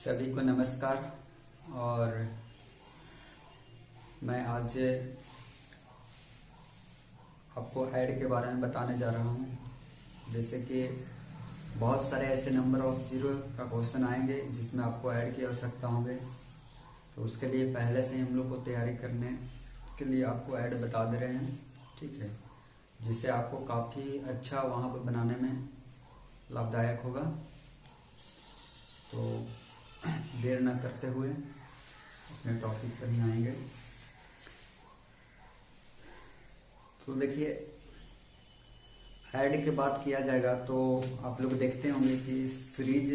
सभी को नमस्कार। और मैं आज आपको ऐड के बारे में बताने जा रहा हूँ। जैसे कि बहुत सारे ऐसे नंबर ऑफ जीरो का क्वेश्चन आएंगे जिसमें आपको ऐड की आवश्यकता होगी, तो उसके लिए पहले से ही हम लोग को तैयारी करने के लिए आपको ऐड बता दे रहे हैं, ठीक है, जिससे आपको काफ़ी अच्छा वहाँ पर बनाने में लाभदायक होगा। तो देर न करते हुए अपने टॉपिक पर ही आएंगे। तो देखिए, ऐड के बात किया जाएगा तो आप लोग देखते होंगे कि सीरीज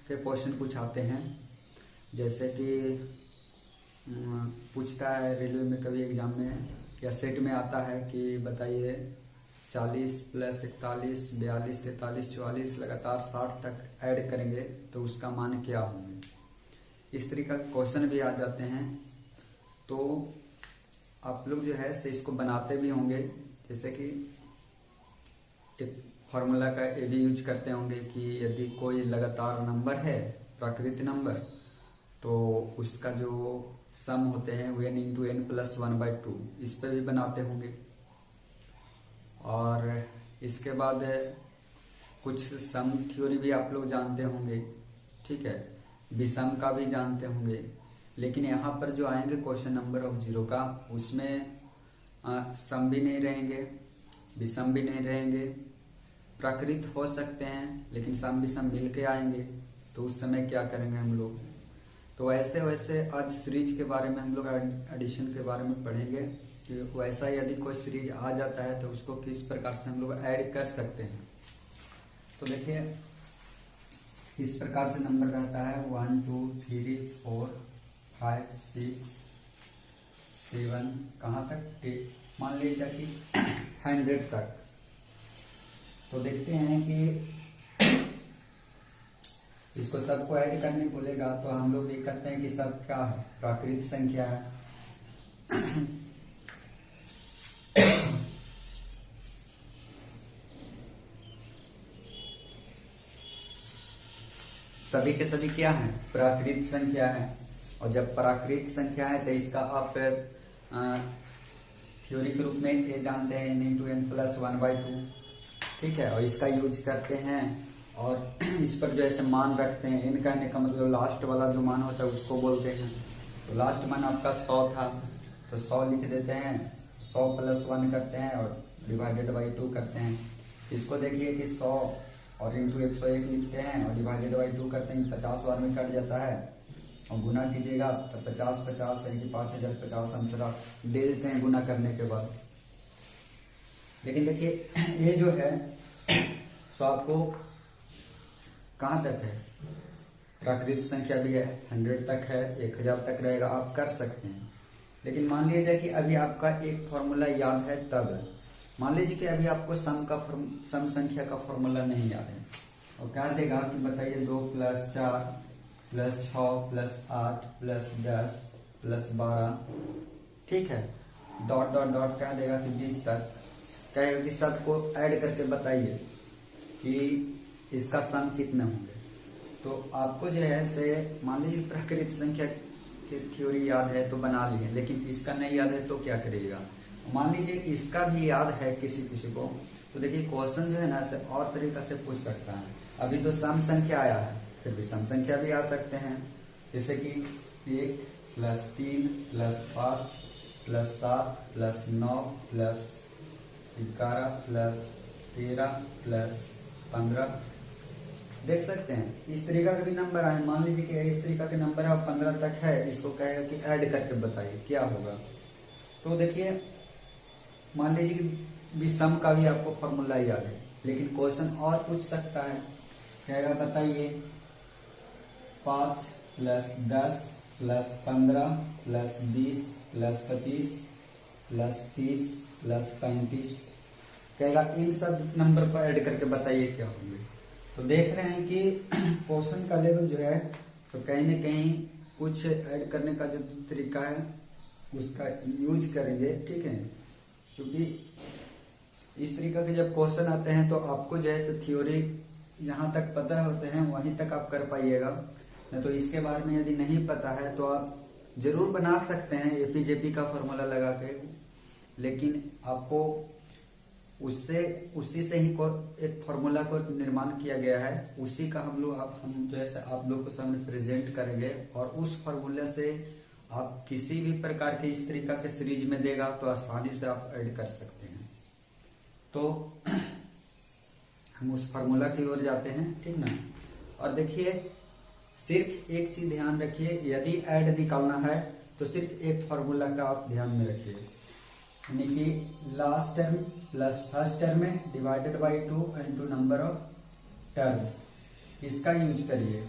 के क्वेश्चन कुछ आते हैं। जैसे कि पूछता है रेलवे में कभी एग्जाम में या सेट में आता है कि बताइए 40 + 41 42 43 44 लगातार 60 तक ऐड करेंगे तो उसका मान क्या होंगे। इस तरीके का क्वेश्चन भी आ जाते हैं। तो आप लोग जो है से इसको बनाते भी होंगे। जैसे कि एक फार्मूला का ये भी यूज करते होंगे कि यदि कोई लगातार नंबर है, प्राकृत नंबर, तो उसका जो सम होते हैं वो n × n + 1/2, इस पे भी बनाते होंगे। और इसके बाद कुछ सम थ्योरी भी आप लोग जानते होंगे, ठीक है, विषम का भी जानते होंगे। लेकिन यहाँ पर जो आएंगे क्वेश्चन नंबर ऑफ जीरो का, उसमें सम भी नहीं रहेंगे, विषम भी नहीं रहेंगे, प्राकृत हो सकते हैं लेकिन सम विषम मिल के आएंगे। तो उस समय क्या करेंगे हम लोग। तो वैसे वैसे आज सीरीज के बारे में हम लोग एडिशन के बारे में पढ़ेंगे कि वैसा यदि कोई सीरीज आ जाता है तो उसको किस प्रकार से हम लोग ऐड कर सकते हैं। तो देखिए, इस प्रकार से नंबर रहता है 1 2 3 4 5 6 7, कहाँ तक, मान लीजिए कि 100 तक। तो देखते हैं कि इसको सबको ऐड करने बोलेगा तो हम लोग ये कहते हैं कि सब क्या है, प्राकृत संख्या है। सभी के सभी क्या है, प्राकृत संख्या है। और जब प्राकृत संख्या है तो इसका आप थ्योरी के रूप में ये जानते हैं n × n + 1/2, ठीक है। और इसका यूज करते हैं और इस पर जो ऐसे मान रखते हैं। n कहने का मतलब लास्ट वाला जो मान होता है उसको बोलते हैं। तो लास्ट मान आपका 100 था तो 100 लिख देते हैं, 100 + 1 करते हैं और /2 करते हैं। इसको देखिए कि 100 और × 101 लिखते हैं और /2 करते हैं, 50 बार में कट जाता है और गुना कीजिएगा तो 50 50 यानी कि 5050 आंसर आप दे देते हैं गुना करने के बाद। लेकिन देखिए ये जो है सो आपको कहाँ तक है, प्राकृत संख्या भी है, 100 तक है, 1000 तक रहेगा, आप कर सकते हैं। लेकिन मान लीजिए कि अभी आपका एक फॉर्मूला याद है, तब मान लीजिए कि अभी आपको सम संख्या का फॉर्मूला नहीं याद है और क्या देगा कि बताइए 2 + 4 + 6 + 8 + 10 + 12, ठीक है, डॉट डॉट डॉट क्या देगा कि 20 तक। कहेगा कि सबको ऐड करके बताइए कि इसका सम कितने होंगे। तो आपको जो है से मान लीजिए प्राकृत संख्या की थ्योरी याद है तो बना लिए, लेकिन इसका नहीं याद है तो क्या करिएगा। मान लीजिए इसका भी याद है किसी किसी को, तो देखिए क्वेश्चन जो है ना से और तरीका से पूछ सकता है। अभी तो सम संख्या आया है, फिर भी सम संख्या भी आ सकते हैं। जैसे कि 1 + 3 + 5 + 7 + 9 + 11 + 13 + 15, देख सकते हैं इस तरीका के भी नंबर आए। मान लीजिए कि इस तरीका के नंबर है और 15 तक है, इसको कहेगा कि ऐड करके बताइए क्या होगा। तो देखिए, मान लीजिए कि विषम का भी आपको फॉर्मूला याद है, लेकिन क्वेश्चन और पूछ सकता है, कहेगा बताइए 5 + 10 + 15 + 20 + 25 + 30 + 35, कहेगा इन सब नंबर को ऐड करके बताइए क्या होंगे। तो देख रहे हैं कि क्वेश्चन का लेवल जो है तो कहीं न कहीं कुछ ऐड करने का जो तरीका है उसका यूज करेंगे, ठीक है। क्योंकि इस तरीका के जब क्वेश्चन आते हैं तो आपको जो है थ्योरी जहाँ तक पता होते हैं वहीं तक आप कर पाइएगा। नहीं तो इसके बारे में यदि नहीं पता है तो आप जरूर बना सकते हैं एपीजेपी का फॉर्मूला लगा के, लेकिन आपको उसी से ही को एक फॉर्मूला को निर्माण किया गया है, उसी का हम जो है आप लोग को सामने प्रेजेंट करेंगे, और उस फॉर्मूले से आप किसी भी प्रकार के इस तरीका के सीरीज में देगा तो आसानी से आप ऐड कर सकते हैं। तो हम उस फॉर्मूला की ओर जाते हैं, ठीक ना। और देखिए सिर्फ एक चीज ध्यान रखिए, यदि ऐड निकालना है तो सिर्फ एक फॉर्मूला का आप ध्यान में रखिए, यानी कि last term plus first term में divided by 2 into number of term, इसका यूज करिए,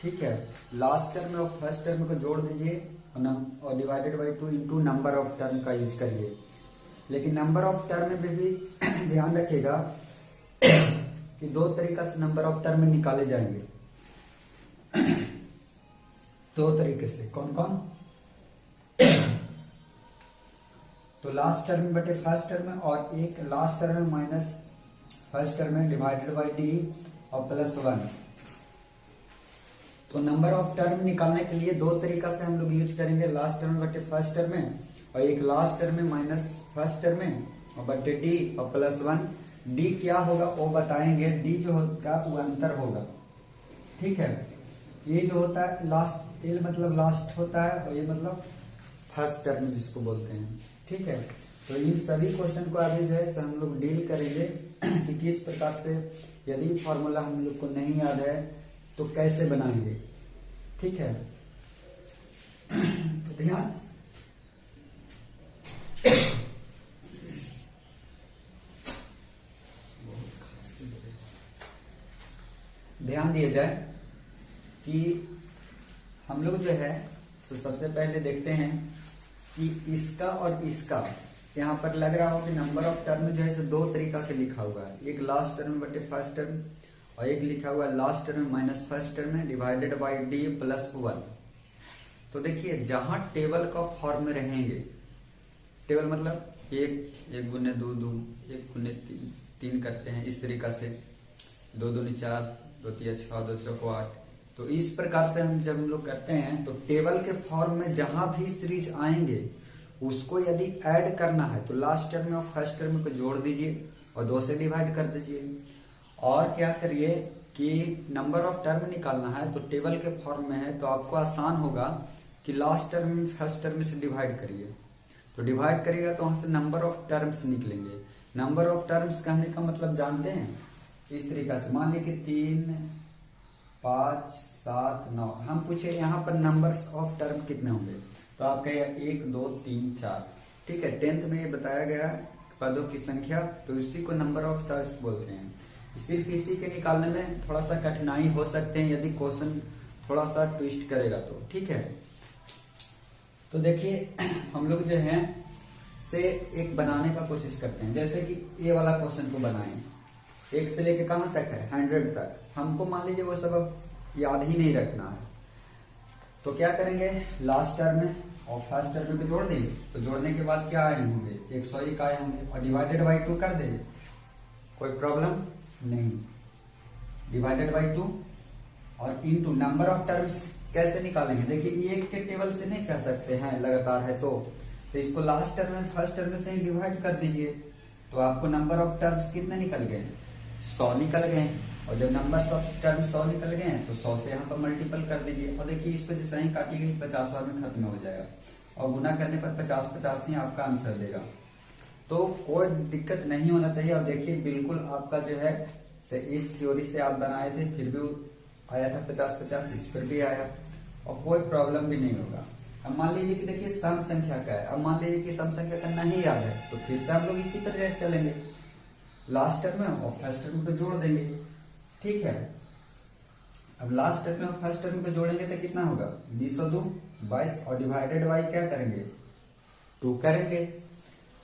ठीक है। लास्ट टर्म और फर्स्ट टर्म को जोड़ दीजिए और divided by 2 into number of term का यूज करिए। लेकिन नंबर ऑफ टर्म में भी ध्यान रखिएगा कि दो तरीका से नंबर ऑफ टर्म निकाले जाएंगे, दो तरीके से। कौन कौन? तो लास्ट टर्म बटे फर्स्ट टर्म और एक last term minus first term divided by D और प्लस 1। तो नंबर ऑफ टर्म निकालने के लिए दो तरीका से हम लोग यूज करेंगे, लास्ट टर्म बटे फर्स्ट टर्म और एक last term minus first term और बटे डी और प्लस 1। डी क्या होगा वो बताएंगे, डी जो होगा वो अंतर होगा, ठीक है। ये जो होता है लास्ट, एल मतलब लास्ट होता है और ये मतलब फर्स्ट टर्म जिसको बोलते हैं, ठीक है। तो इन सभी क्वेश्चन को आगे जो है हम लोग डील करेंगे कि किस प्रकार से, यदि फॉर्मूला हम लोग को नहीं याद है तो कैसे बनाएंगे, ठीक है। तो ध्यान दिया जाए कि हम लोग जो है तो सबसे पहले देखते हैं कि इसका और इसका यहाँ पर लग रहा हो कि नंबर ऑफ टर्म जो है दो तरीका के लिखा हुआ है, एक लास्ट टर्म बटे फर्स्ट टर्म और एक लिखा हुआ है last term minus first term divided by D plus 1। तो देखिए जहां टेबल का फॉर्म में रहेंगे, टेबल मतलब एक गुने दो, एक गुने तीन करते हैं इस तरीका से, 2 दूनी 4, 2 तिया 6, 2 चौको 8। तो इस प्रकार से जब हम लोग करते हैं तो टेबल के फॉर्म में जहां भी सीरीज आएंगे उसको यदि ऐड करना है तो लास्ट टर्म और फर्स्ट टर्म को जोड़ दीजिए और 2 से डिवाइड कर दीजिए। और क्या करिए कि नंबर ऑफ टर्म निकालना है तो टेबल के फॉर्म में है तो आपको आसान होगा कि लास्ट टर्म फर्स्ट टर्म से डिवाइड करिए, तो डिवाइड करिएगा तो वहां से नंबर ऑफ टर्म्स निकलेंगे। नंबर ऑफ टर्म्स कहने का मतलब जानते हैं, इस तरीका से मान लीजिए कि 3, 5, 7, 9, हम पूछे यहाँ पर नंबर्स ऑफ टर्म कितने होंगे तो आप कहेगा 1, 2, 3, 4, ठीक है। 10th में ये बताया गया पदों की संख्या, तो इसी को नंबर ऑफ टर्म्स बोलते हैं। सिर्फ इसी के निकालने में थोड़ा सा कठिनाई हो सकते हैं यदि क्वेश्चन थोड़ा सा ट्विस्ट करेगा तो, ठीक है। तो देखिए हम लोग जो है से एक बनाने का कोशिश करते हैं, जैसे कि ये वाला क्वेश्चन को बनाएं, 1 से लेके कहां तक है 100 तक। हमको मान लीजिए वो सब अब याद ही नहीं रखना है, तो क्या करेंगे, लास्ट टर्म में और फर्स्ट टर्म को जोड़ देंगे, तो जोड़ने के बाद क्या आए होंगे 101 आए होंगे और डिवाइडेड बाई 2 कर देंगे, कोई प्रॉब्लम नहीं। डिवाइडेड बाई 2 और इनटू नंबर ऑफ टर्म्स कैसे निकालेंगे, देखिए एक के टेबल से नहीं कर सकते हैं लगातार है तो इसको लास्ट टर्म में फर्स्ट टर्म से ही डिवाइड कर दीजिए, तो आपको नंबर ऑफ टर्म्स कितने निकल गए 100 निकल गए। और जब नंबर ऑफ टर्म 100 निकल गए हैं तो 100 से यहाँ पर मल्टीपल कर दीजिए और देखिए इसको जैसे ही काटी गई 50 में खत्म हो जाएगा और गुना करने पर 50 ही आपका आंसर देगा, तो कोई दिक्कत नहीं होना चाहिए। और देखिए बिल्कुल आपका जो है इस थ्योरी से आप बनाए थे फिर भी आया था 50, इस पर भी आया और कोई प्रॉब्लम भी नहीं होगा। अब मान लीजिए कि देखिए सम संख्या का है, अब मान लीजिए कि सम संख्या का नहीं याद है तो फिर से हम लोग इसी पर चलेंगे, लास्ट टर्म में और फर्स्ट टर्म को जोड़ देंगे, ठीक है। अब लास्ट टर्म में और फर्स्ट टर्म को जोड़ेंगे तो कितना होगा 20 और 2 22 और डिवाइडेड बाई क्या करेंगे 2 करेंगे।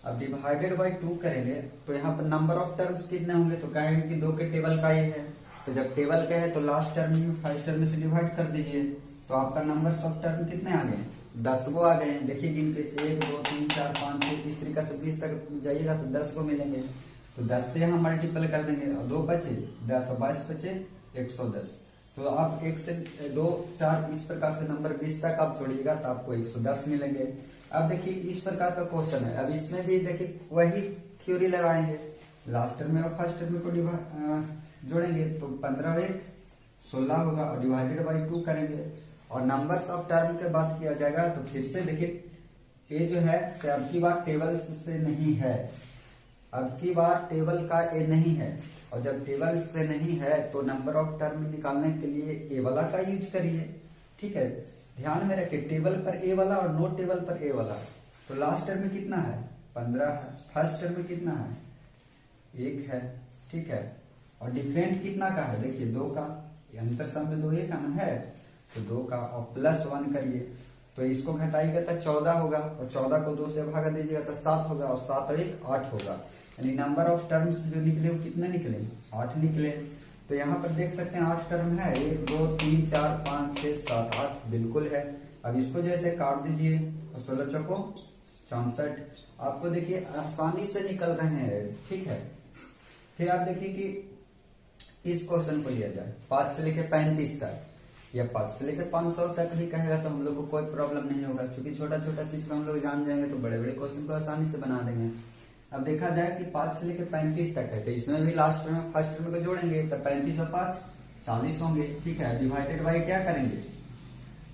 अब डिवाइडेड बाई 2 करेंगे तो यहाँ पर नंबर ऑफ टर्म्स कितने होंगे, तो कहेंगे कि 2 के टेबल का ये है, तो जब टेबल का है तो लास्ट टर्म में फर्स्ट टर्म से डिवाइड कर दीजिए, तो आपका नंबर ऑफ टर्म कितने आ गए 10 गो आ गए हैं। देखिए गिनके 1, 2, 3, 4, 5, 6 इस तरीका से 20 तक जाइएगा तो 10 गो मिलेंगे, तो 10 से हम मल्टीपल कर देंगे और 2 बचे 10 और 22 बचे 110। तो आप 1 से 2 4 इस प्रकार से नंबर 20 तक आप जोड़िएगा तो आपको 110 मिलेंगे। अब देखिए इस प्रकार का क्वेश्चन है। अब इसमें भी देखिए वही थ्योरी लगाएंगे, लास्ट टर्म में और फर्स्ट टर्म को जोड़ेंगे तो 15 1 16 होगा और डिवाइडेड बाई 2 करेंगे। और नंबर्स ऑफ टर्म के बात किया जाएगा तो फिर से देखिए ये जो है से अब की बार टेबल से नहीं है, अब की बार टेबल का ए नहीं है। और जब टेबल से नहीं है तो नंबर ऑफ टर्म निकालने के लिए ए वाला का यूज करिए। ठीक है, ध्यान में रखिए टेबल पर ए वाला और नो टेबल पर ए वाला। तो लास्ट टर्म में कितना है 15 है, फर्स्ट टर्म में कितना है 1 है। ठीक है, और डिफरेंट कितना का है देखिए 2 का, अंतर सम में 2 एक का ना है तो 2 का और प्लस 1 करिए तो इसको घटाइएगा तो 14 होगा और 14 को 2 से भागा दीजिएगा तो 7 होगा और 7 और 1 8 होगा। यानी नंबर ऑफ टर्म्स जो निकले वो कितने निकले 8 निकले। तो यहाँ पर देख सकते हैं 8 टर्म है 1 2 3 4 5 6 7 8 बिल्कुल है। अब इसको जैसे काट दीजिए और 16 चौको 64 आपको देखिए आसानी से निकल रहे हैं। ठीक है, फिर आप देखिए कि इस क्वेश्चन को लिया जाए 5 से लेकर 35 तक या 5 से लेकर 500 तक भी कहेगा तो हम लोग को कोई प्रॉब्लम नहीं होगा, क्योंकि छोटा छोटा चीज को हम लोग जान जाएंगे तो बड़े बड़े क्वेश्चन को आसानी से बना देंगे। अब देखा जाए कि 5 से लेकर 35 तक है तो इसमें भी लास्ट में फर्स्ट में को जोड़ेंगे तो 35 और 5 40 होंगे। ठीक है, डिवाइडेड बाई क्या करेंगे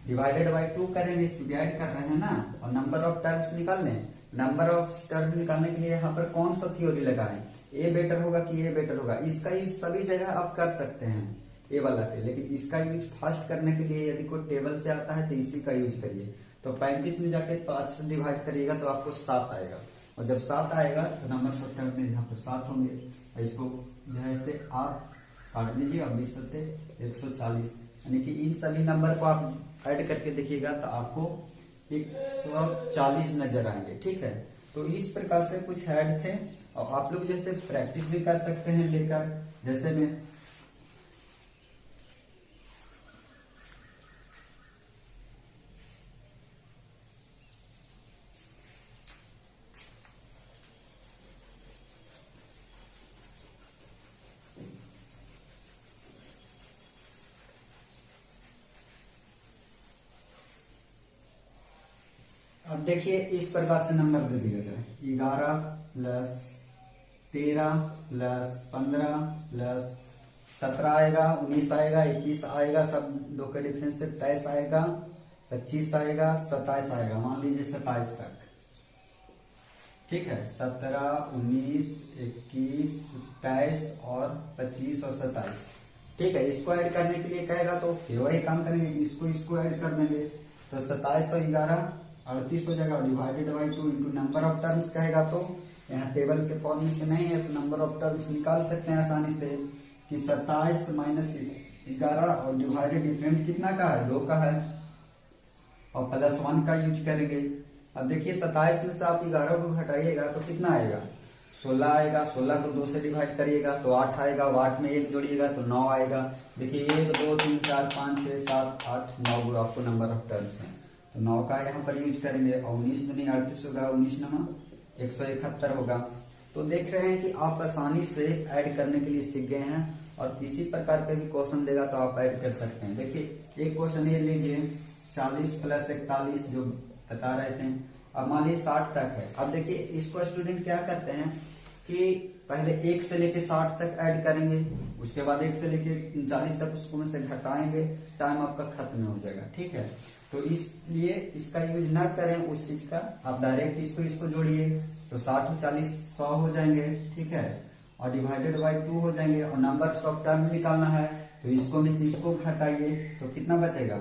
डिवाइडेड बाई 2 करेंगे क्योंकि ऐड कर रहे हैं ना। और नंबर ऑफ टर्म्स निकाल लें, नंबर ऑफ टर्म निकालने के लिए यहाँ पर कौन सा थ्योरी लगाएं, ए बेटर होगा कि ए बेटर होगा। इसका यूज सभी जगह आप कर सकते हैं ए वाला पे, लेकिन इसका यूज फास्ट करने के लिए यदि कोई टेबल से आता है तो इसी का यूज करिए। तो 35 में जाके 5 से डिवाइड करिएगा तो आपको 7 आएगा और जब 7 आएगा तो नंबर ऑफ टर्म में यहाँ पर 7 होंगे और इसको जो है इसे आप काट दीजिए और 20 सत्ते 140। यानी कि इन सभी नंबर को आप ऐड करके देखिएगा तो आपको 140 नजर आएंगे। ठीक है, तो इस प्रकार से कुछ ऐड थे और आप लोग जैसे प्रैक्टिस भी कर सकते हैं लेकर, जैसे मैं अब देखिए इस प्रकार से नंबर दे दिया जाए 11 प्लस 13 प्लस 15 प्लस 17 आएगा 19 आएगा 21 आएगा, सब 2 के डिफरेंस से 23 आएगा 25 आएगा 27 आएगा, मान लीजिए 27 तक। ठीक है, 17 19 21 23 और 25 और 27। ठीक है, इसको ऐड करने के लिए कहेगा तो फिर वही काम करेंगे, इसको ऐड कर देंगे तो 27 और 11 38 हो जाएगा। Divided by 2 into number of terms कहेगा तो यहाँ टेबल के फॉर्म में से नहीं है तो नंबर ऑफ टर्म्स निकाल सकते हैं आसानी से कि 27 माइनस 11 और डिवाइडेड डिफरेंट कितना का है 2 का है और प्लस 1 का यूज करेंगे। अब देखिए 27 में से आप 11 को घटाइएगा तो कितना आएगा 16 आएगा, 16 को 2 से डिवाइड करिएगा तो 8 आएगा, 8 में 1 जोड़िएगा तो 9 आएगा। देखिए 1 2 3 4 5 6 7 8 9 आपको नंबर ऑफ टर्म्स हैं तो 9 का यहाँ पर यूज करेंगे और 19 दूनी 38 होगा, 19 नमा 171 होगा। तो देख रहे हैं कि आप आसानी से ऐड करने के लिए सीख गए हैं और किसी प्रकार का भी क्वेश्चन देगा तो आप ऐड कर सकते हैं। देखिए एक क्वेश्चन ये लीजिए 40 प्लस 41 जो बता रहे थे, अब मान लीजिए 60 तक है। अब देखिए इसको स्टूडेंट क्या करते हैं कि पहले 1 से लेके 60 तक ऐड करेंगे, उसके बाद 1 से लेके 40 तक उसको में से घटाएंगे, टाइम आपका खत्म हो जाएगा। ठीक है, तो इसलिए इसका यूज ना करें उस चीज का, आप डायरेक्ट इसको जोड़िए तो 60 और 40 100 हो जाएंगे। ठीक है, और डिवाइडेड बाई 2 हो जाएंगे और नंबर ऑफ टर्म निकालना है तो इसको में से इसको घटाइए तो कितना बचेगा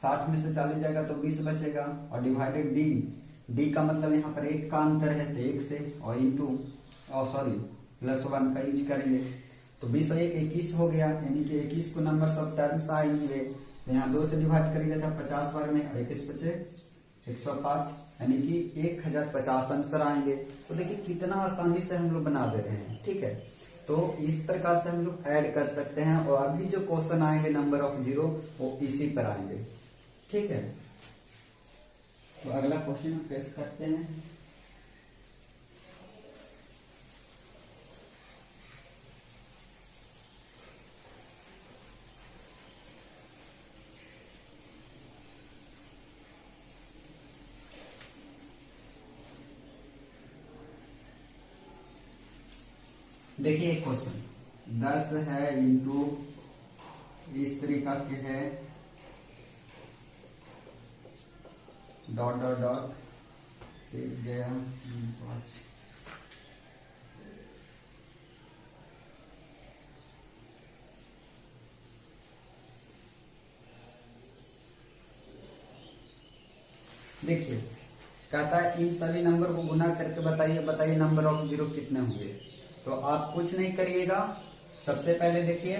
60 में से 40 जाएगा तो 20 बचेगा और डिवाइडेड डी का मतलब यहाँ पर 1 का अंतर है तो 1 से और इंटू प्लस 1 का यूज करेंगे तो 20 और 1 21 हो गया, यानी कि 21 को नंबर ऑफ टर्म्स आएंगे तो यहाँ 2 से डिवाइड करेंगे था 50 बार में, 21 बचे 105, यानी कि 1050 आंसर आएंगे। तो देखिए कितना आसानी से हम लोग बना दे रहे हैं। ठीक है, तो इस प्रकार से हम लोग ऐड कर सकते हैं और अभी जो क्वेश्चन आएंगे नंबर ऑफ जीरो वो इसी पर आएंगे। ठीक है, तो अगला क्वेश्चन हम फेस करते हैं। देखिए एक क्वेश्चन 10 है इंटू इस तरीका के है डॉट डॉट डॉट एक गया 5। देखिए कहता है इन सभी नंबर को गुना करके बताइए नंबर ऑफ जीरो कितने होंगे। तो आप कुछ नहीं करिएगा, सबसे पहले देखिए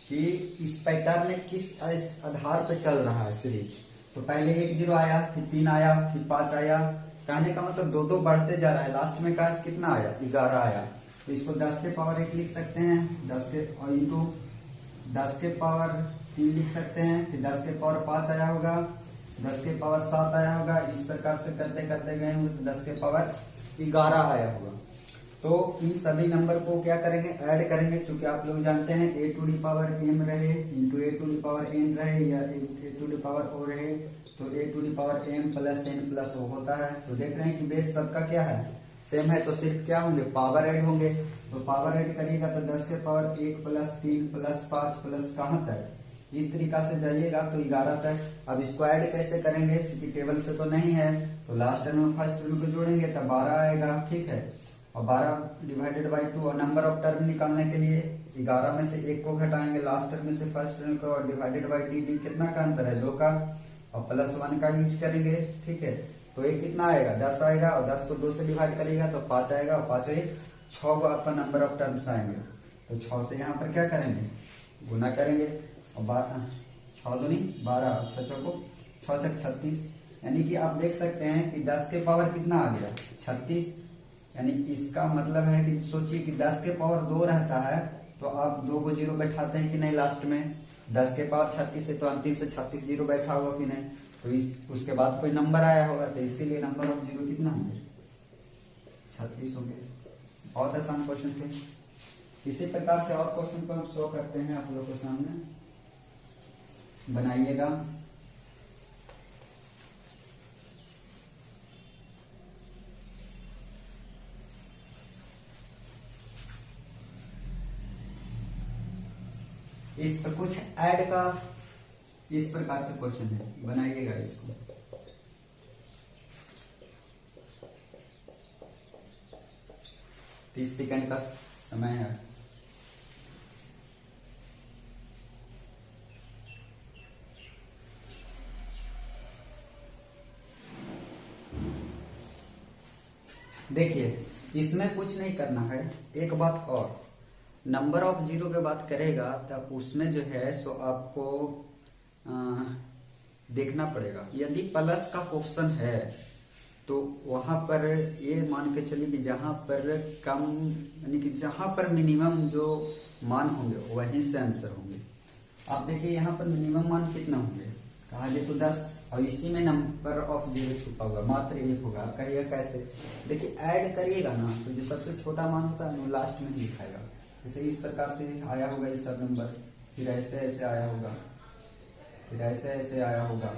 कि इस पैटर्न में किस आधार पे चल रहा है सीरीज। तो पहले 1 0 आया, फिर 3 आया, फिर 5 आया। कहने का मतलब 2 2 बढ़ते जा रहा है। लास्ट में कहा कितना आया, 11 आया। तो इसको 10 के पावर 1 लिख सकते हैं, 10 के इंटू 10 के पावर 3 लिख सकते हैं, फिर 10 के पावर 5 आया होगा, 10 के पावर 7 आया होगा। इस प्रकार से करते करते गए होंगे तो 10 के पावर 11 आया होगा। तो इन सभी नंबर को क्या करेंगे, ऐड करेंगे। चूंकि आप लोग जानते हैं a to the power m रहे into a to the power n रहे या a to the power o रहे, तो a to the power m plus n plus o होता है। तो देख रहे हैं कि बेस सबका क्या है, सेम है। तो सिर्फ क्या होंगे, पावर ऐड होंगे। तो पावर ऐड करिएगा तो 10 के पावर 1 प्लस 3 प्लस 5 प्लस कहाँ तक, इस तरीका से जाइएगा तो 11 तक। अब इसको ऐड कैसे करेंगे, क्योंकि टेबल से तो नहीं है, तो लास्ट टर्म में फर्स्ट टर्म को जोड़ेंगे तब 12 आएगा। ठीक है, और 12 डिवाइडेड बाई 2। और नंबर ऑफ टर्म निकालने के लिए 11 में से 1 को घटाएंगे लास्ट टर्म में से फर्स्ट टर्म को, और डिवाइडेड बाई डी कितना का अंतर है, 2 का, और प्लस 1 का यूज करेंगे। ठीक है, तो ये कितना आएगा, 10 आएगा, और 10 को 2 से डिवाइड करिएगा तो 5 आएगा, और 5 1 6 को आपका नंबर ऑफ टर्म्स आएंगे। तो 6 से यहाँ पर क्या करेंगे, गुना करेंगे, और 6 दूनी 12, 6 चौको 6 छक 36। यानी कि आप देख सकते हैं कि 10 के पावर कितना आ गया, 36। यानी इसका मतलब है कि सोचिए कि 10 के पावर 2 रहता है तो आप 2 को 0 बैठाते हैं कि नहीं लास्ट में। 10 के पावर 36 है तो अंतिम से 36 0 बैठा होगा कि नहीं। तो उसके बाद कोई नंबर आया होगा, तो इसीलिए नंबर ऑफ जीरो कितना होंगे, 36 होंगे। बहुत आसान क्वेश्चन थे। इसी प्रकार से और क्वेश्चन को हम शो करते हैं आप लोगों के सामने, बनाइएगा। इस पर कुछ ऐड का इस प्रकार से क्वेश्चन है, बनाइएगा इसको। तीस सेकंड का समय है। देखिए इसमें कुछ नहीं करना है। एक बात और, नंबर ऑफ जीरो की बात करेगा तब उसमें जो है सो आपको देखना पड़ेगा। यदि प्लस का क्वेश्चन है तो वहां पर ये मान के चलिए कि जहां पर कम यानी कि जहां पर मिनिमम जो मान होंगे वहीं से आंसर होंगे। आप देखिए यहाँ पर मिनिमम मान कितना होंगे, कहा जाए तो 10, और इसी में नंबर ऑफ जीरो छुपा होगा, मात्र 1 होगा। कहिएगा कैसे, देखिए ऐड करिएगा ना तो जो सबसे छोटा मान होता है वो लास्ट में ही लिखाएगा। जैसे इस प्रकार से आया होगा ये सब नंबर, फिर ऐसे ऐसे आया होगा, फिर ऐसे ऐसे आया होगा।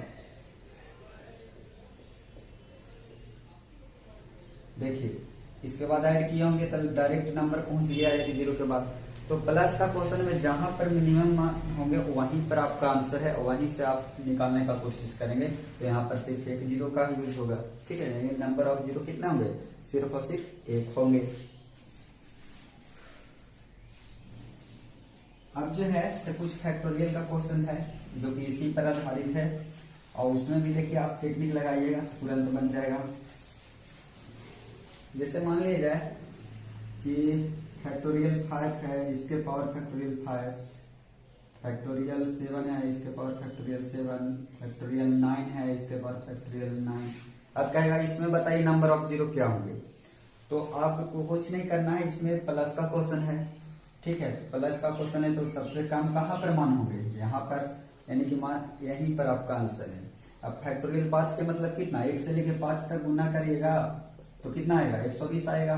देखिए इसके बाद ऐड किए होंगे तो डायरेक्ट नंबर पहुंच गया है जीरो के बाद। तो प्लस का क्वेश्चन में जहां पर मिनिमम होंगे वहीं पर आपका आंसर है, और वहीं से आप निकालने का कोशिश करेंगे। तो यहाँ पर सिर्फ 1 जीरो का यूज होगा। ठीक है, नंबर ऑफ जीरो कितना होंगे, सिर्फ और सिर्फ 1 होंगे। अब जो है से कुछ फैक्टोरियल का क्वेश्चन है जो कि इसी पर आधारित है, और उसमें भी देखिए आप टेक्निक लगाइएगा तुरंत बन जाएगा। जैसे मान लिया जाए कि फैक्टोरियल 5 है, इसके पावर फैक्टोरियल 5, फैक्टोरियल 7 है, इसके पावर फैक्टोरियल 7, फैक्टोरियल 9 है, इसके पावर फैक्टोरियल 9। अब कहेगा इसमें बताइए नंबर ऑफ जीरो क्या होंगे। तो आपको कुछ नहीं करना है, इसमें प्लस का क्वेश्चन है। ठीक है, प्लस का क्वेश्चन है तो सबसे कम कहाँ पर मान होंगे, यहाँ पर, यानी कि मान यहीं पर आपका आंसर है। अब फैक्टोरियल 5 के मतलब कितना, 1 से लेके 5 तक गुना करिएगा तो कितना आएगा, 120 आएगा।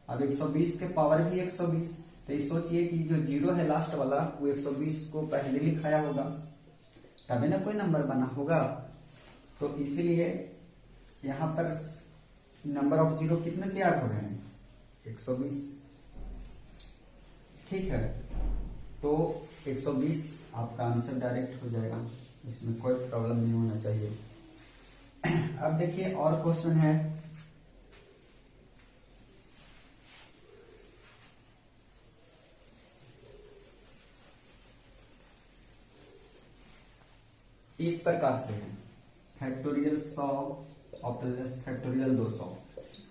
अब 120 के पावर भी 120, तो ये सोचिए कि जो जीरो है लास्ट वाला वो 120 को पहले लिखाया होगा तभी ना कोई नंबर बना होगा। तो इसीलिए यहाँ पर नंबर ऑफ जीरो कितने तैयार हो रहे हैं, 120। ठीक है, तो 120 आपका आंसर डायरेक्ट हो जाएगा, इसमें कोई प्रॉब्लम नहीं होना चाहिए। अब देखिए और क्वेश्चन है, इस प्रकार से है फैक्टोरियल 100 और प्लस फैक्टोरियल 200।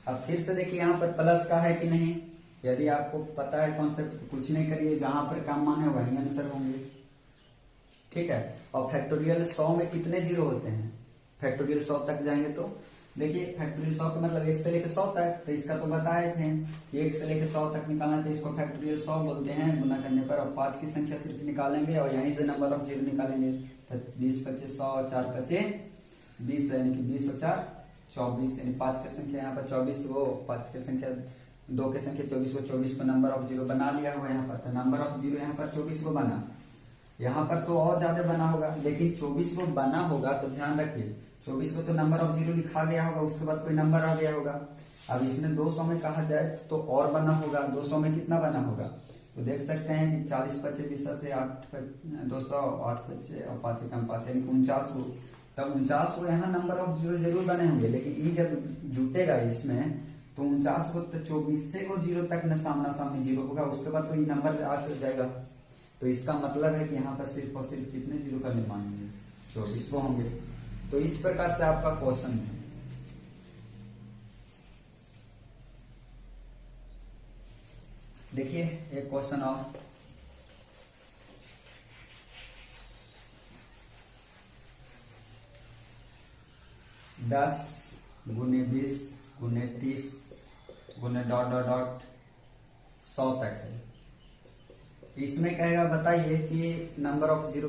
अब फिर से देखिए यहाँ पर प्लस का है कि नहीं, यदि आपको पता है कॉन्सेप्ट तो कुछ नहीं करिए, जहां पर काम मान है वही आंसर होंगे। ठीक है, और फैक्टोरियल 100 में कितने जीरो होते हैं, फैक्टोरियल 100 तक जाएंगे तो देखिए फैक्टोरियल 100 का मतलब 1 से लेकर 100 तक, तो इसका तो बताए थे 1 से लेकर 100 तक निकालना, तो इसको फैक्टोरियल 100 बोलते हैं गुना करने पर। और 5 की संख्या सिर्फ निकालेंगे और यहीं से नंबर ऑफ जीरो निकालेंगे, तो 20 25 100 4 25 20, यानी कि 20 और 4 24, यानी 5 की संख्या यहाँ पर 24 को 5 की संख्या 2 की संख्या 24 को नंबर ऑफ जीरो बना लिया हुआ यहाँ पर, तो नंबर ऑफ जीरो यहाँ पर 24 को बना, यहाँ पर तो और ज्यादा बना होगा, लेकिन 24 को बना होगा तो ध्यान रखिए 24 को तो नंबर ऑफ जीरो लिखा गया होगा, उसके बाद कोई नंबर आ गया होगा। अब इसमें 200 में कहा जाए तो और बना होगा, 200 में कितना बना होगा, तो देख सकते हैं कि 40 25 20 से 8 200 8 25 और 5 कम 5 यानी 49 को, तब 49 को यहाँ नंबर ऑफ जीरो जरूर बने होंगे, लेकिन ये जब जुटेगा इसमें तो 49 को तो 24 से को जीरो तक न सामना सामने जीरो होगा, उसके बाद तो ये नंबर आ जाएगा। तो इसका मतलब है कि यहाँ पर सिर्फ और सिर्फ कितने जीरो का निर्माण होंगे, 24 को होंगे। तो इस प्रकार से आपका क्वेश्चन है। देखिए एक क्वेश्चन और, दस गुने 20 गुने 30 गुने डॉट डॉट डॉट 100 तक है। इसमें कहेगा बताइए कि नंबर ऑफ जीरो